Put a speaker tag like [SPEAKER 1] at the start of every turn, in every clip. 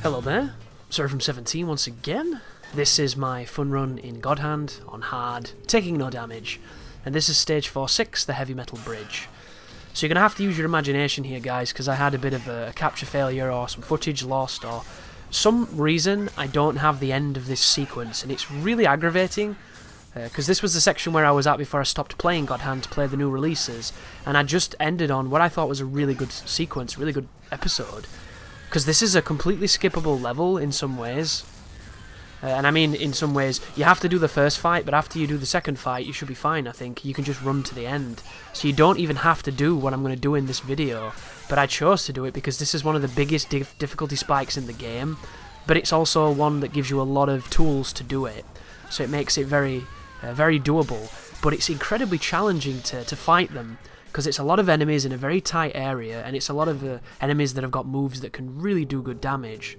[SPEAKER 1] Hello there, Sorry from 17 once again. This is my fun run in God Hand, on hard, taking no damage, and this is stage 4-6, the heavy metal bridge. So you're going to have to use your imagination here, guys, because I had a bit of a capture failure or some footage lost or some reason I don't have the end of this sequence, and it's really aggravating because this was the section where I was at before I stopped playing God Hand to play the new releases, and I just ended on what I thought was a really good sequence, really good episode, because this is a completely skippable level in some ways. And I mean, in some ways, you have to do the first fight, but after you do the second fight, you should be fine, I think. You can just run to the end. So you don't even have to do what I'm going to do in this video. But I chose to do it because this is one of the biggest difficulty spikes in the game. But it's also one that gives you a lot of tools to do it. So it makes it very doable. But it's incredibly challenging to fight them, because it's a lot of enemies in a very tight area, and it's a lot of enemies that have got moves that can really do good damage.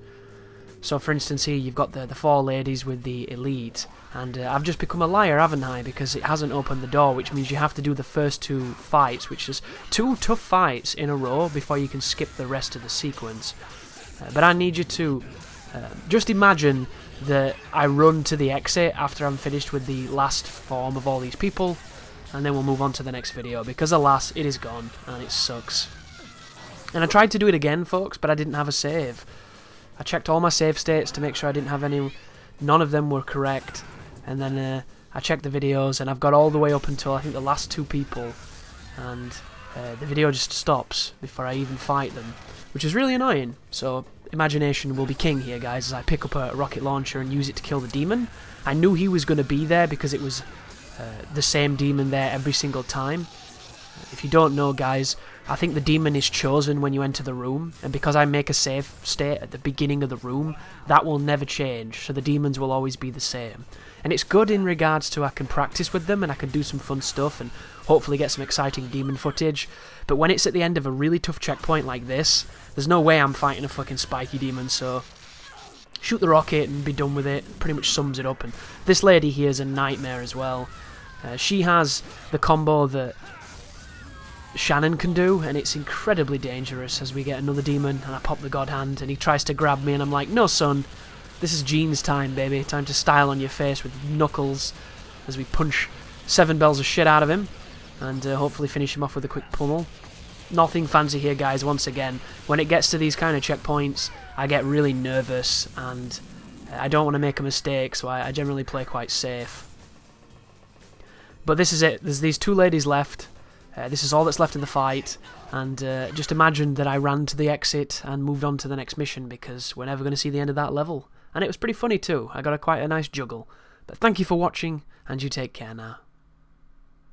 [SPEAKER 1] So for instance here you've got the four ladies with the elite, and I've just become a liar, haven't I, because it hasn't opened the door, which means you have to do the first two fights, which is 2 tough fights in a row before you can skip the rest of the sequence. But I need you to just imagine that I run to the exit after I'm finished with the last form of all these people, and then we'll move on to the next video, because alas, it is gone, and it sucks. And I tried to do it again, folks, but I didn't have a save. I checked all my save states to make sure I didn't have any, none of them were correct, and then I checked the videos, and I've got all the way up until I think the last 2 people, and the video just stops before I even fight them, which is really annoying. So imagination will be king here, guys, as I pick up a rocket launcher and use it to kill the demon. I knew he was going to be there because it was the same demon there every single time. If you don't know, guys, I think the demon is chosen when you enter the room, and because I make a save state at the beginning of the room, that will never change, so the demons will always be the same. And it's good in regards to I can practice with them and I can do some fun stuff and hopefully get some exciting demon footage, but when it's at the end of a really tough checkpoint like this, there's no way I'm fighting a fucking spiky demon, so shoot the rocket and be done with it. Pretty much sums it up. And this lady here is a nightmare as well. She has the combo that Shannon can do, and it's incredibly dangerous as we get another demon and I pop the God Hand and he tries to grab me and I'm like, no son, this is Jean's time, baby, time to style on your face with knuckles, as we punch 7 bells of shit out of him and hopefully finish him off with a quick pummel. Nothing fancy here, guys. Once again, when it gets to these kind of checkpoints I get really nervous and I don't want to make a mistake, so I generally play quite safe. But this is it, there's these 2 ladies left. This is all that's left in the fight, and just imagine that I ran to the exit and moved on to the next mission, because we're never going to see the end of that level. And it was pretty funny too, I got quite a nice juggle. But thank you for watching, and you take care now.